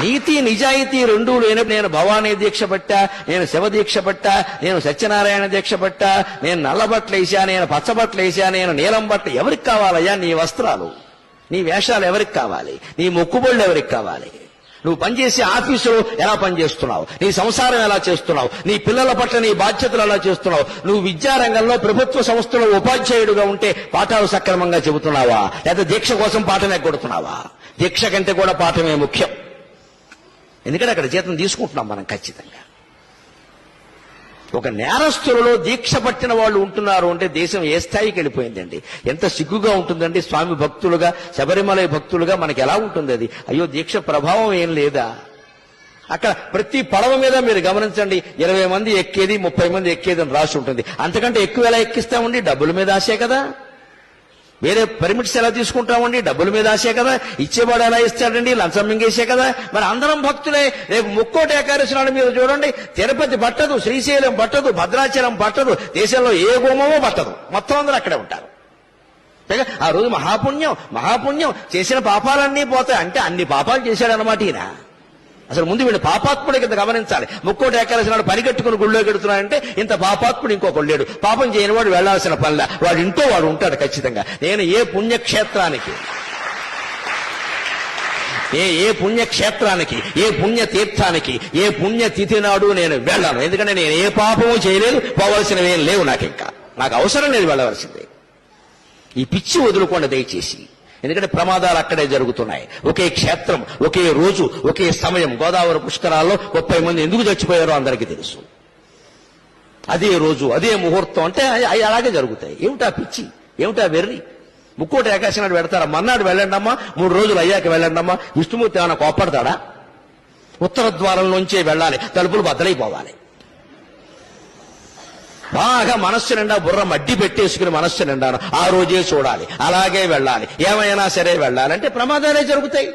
నీతి నిజాయితీ రెండూ లేనప్పుడు నేను భవానీ దీక్ష పట్టా, నేను శివ దీక్ష పట్టా, నేను సత్యనారాయణ దీక్ష పట్టా, నేను నల్లబట్టలు వేసా, నేను పచ్చబట్టలు వేసా, నేను నీలం బట్టలు, ఎవరికి కావాలయ్యా నీ వస్త్రాలు? నీ వేషాలు ఎవరికి కావాలి? నీ మొక్కుబళ్ళు ఎవరికి కావాలి? నువ్వు పనిచేసే ఆఫీసులో ఎలా పనిచేస్తున్నావు? నీ సంసారం ఎలా చేస్తున్నావు? నీ పిల్లల పట్ల నీ బాధ్యతలు ఎలా చేస్తున్నావు? నువ్వు విద్యారంగంలో ప్రభుత్వ సంస్థలో ఉపాధ్యాయుడిగా ఉంటే పాఠాలు సక్రమంగా చెబుతున్నావా, లేదా దీక్ష కోసం పాఠమే కొడుతున్నావా? దీక్ష కంటే కూడా పాఠమే ముఖ్యం. ఎందుకంటే అక్కడ జీతం తీసుకుంటున్నాం మనం ఖచ్చితంగా. ఒక నేరస్తులలో దీక్ష పట్టిన వాళ్ళు ఉంటున్నారు అంటే దేశం ఏ స్థాయికి వెళ్ళిపోయిందండి. ఎంత సిగ్గుగా ఉంటుందండి. స్వామి భక్తులుగా, శబరిమల భక్తులుగా మనకి ఎలా ఉంటుంది అది? అయ్యో, దీక్ష ప్రభావం ఏం లేదా? అక్కడ ప్రతి పడవ మీద మీరు గమనించండి, 20 మంది ఎక్కేది, 30 మంది ఎక్కేది అని రాసి ఉంటుంది. అంతకంటే ఎక్కువ ఎలా ఎక్కిస్తామండి? డబ్బుల మీద ఆశే కదా. వేరే పర్మిట్స్ ఎలా తీసుకుంటామండి? డబ్బుల మీద ఆశే కదా. ఇచ్చేవాడు ఎలా ఇస్తాడండి? లంచం మింగేసే కదా. మరి అందరం భక్తులే. రేపు ముక్కోటి ఏకాదశి నాడు మీరు చూడండి, తిరుపతి పట్టదు, శ్రీశైలం పట్టదు, భద్రాచలం పట్టదు, దేశంలో ఏ గోమమో పట్టదు, మొత్తం అందరూ అక్కడే ఉంటారు. ఆ రోజు మహాపుణ్యం చేసిన పాపాలన్నీ పోతాయి. అంటే అన్ని పాపాలు చేశాడనమాట ఈయన. అసలు ముందు వీళ్ళు పాపాత్ముడి కింద గమనించాలి. ముక్కోటి ఏకాదశి నాడు పరిగెట్టుకుని గుళ్ళో గెడుతున్నాడంటే ఇంత పాపాత్ముడు ఇంకొకడు లేడు. పాపం చేయని వాడు వెళ్లాల్సిన పనిలా వాడు ఇంట్లో వాడు ఉంటాడు ఖచ్చితంగా. నేను ఏ పుణ్యక్షేత్రానికి, ఏ పుణ్యక్షేత్రానికి, ఏ పుణ్యతీర్థానికి, ఏ పుణ్యతిథి నాడు నేను వెళ్ళాను. ఎందుకంటే నేను ఏ పాపము చేయలేదు, పోవలసినవి ఏం లేవు. నాకు అవసరం లేదు వెళ్ళవలసిందే. ఈ పిచ్చి వదులుకోండి దయచేసి. ఎందుకంటే ప్రమాదాలు అక్కడే జరుగుతున్నాయి. ఒకే క్షేత్రం, ఒకే రోజు, ఒకే సమయం. గోదావరి పుష్కరాల్లో 30 మంది ఎందుకు చచ్చిపోయారో అందరికీ తెలుసు. అదే రోజు, అదే ముహూర్తం. అంటే అవి అలాగే జరుగుతాయి. ఏమిటా పిచ్చి, ఏమిటా వెర్రి? ముక్కోటి ఏకాదశి నాడు పెడతారా? మర్నాడు వెళ్ళండమ్మా, 3 రోజులు అయ్యాక వెళ్ళండమ్మా. విష్ణుమూర్తి ఏమైనా కోప్పడతాడా? ఉత్తర ద్వారం నుంచే వెళ్ళాలి, తలుపులు బద్దలైపోవాలి. బాగా మనస్సు నిండా బుర్ర మడ్డి పెట్టేసుకుని మనస్సు నిండాను ఆ రోజే చూడాలి, అలాగే వెళ్ళాలి, ఏమైనా సరే వెళ్ళాలంటే ప్రమాదాలే జరుగుతాయి.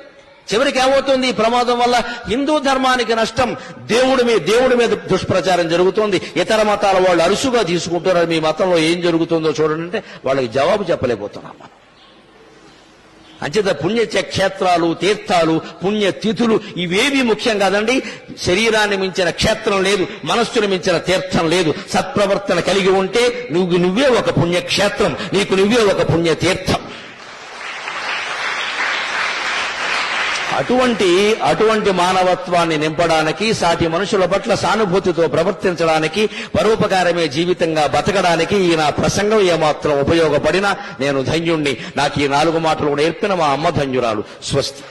చివరికి ఏమవుతుంది? ఈ ప్రమాదం వల్ల హిందూ ధర్మానికి నష్టం, దేవుడి మీద దుష్ప్రచారం జరుగుతుంది. ఇతర మతాల వాళ్ళు అరుసుగా తీసుకుంటున్నారు. మీ మతంలో ఏం జరుగుతుందో చూడండి అంటే వాళ్ళకి జవాబు చెప్పలేకపోతున్నాం మనం. అంచేత పుణ్యక్షేత్రాలు, తీర్థాలు, పుణ్యతిథులు ఇవేవి ముఖ్యం కాదండి. శరీరాన్ని మించిన క్షేత్రం లేదు, మనస్సును మించిన తీర్థం లేదు. సత్ప్రవర్తన కలిగి ఉంటే నువ్వే ఒక పుణ్యక్షేత్రం, నీకు నువ్వే ఒక పుణ్యతీర్థం. అటువంటి మానవత్వాన్ని నింపడానికి, సాటి మనుషుల పట్ల సానుభూతితో ప్రవర్తించడానికి, పరోపకారమే జీవితంగా బతకడానికి ఈ నా ప్రసంగం ఏమాత్రం ఉపయోగపడినా నేను ధన్యుణ్ణి. నాకు ఈ 4 మాటలు నేర్పిన మా అమ్మ ధన్యురాలు. స్వస్తి.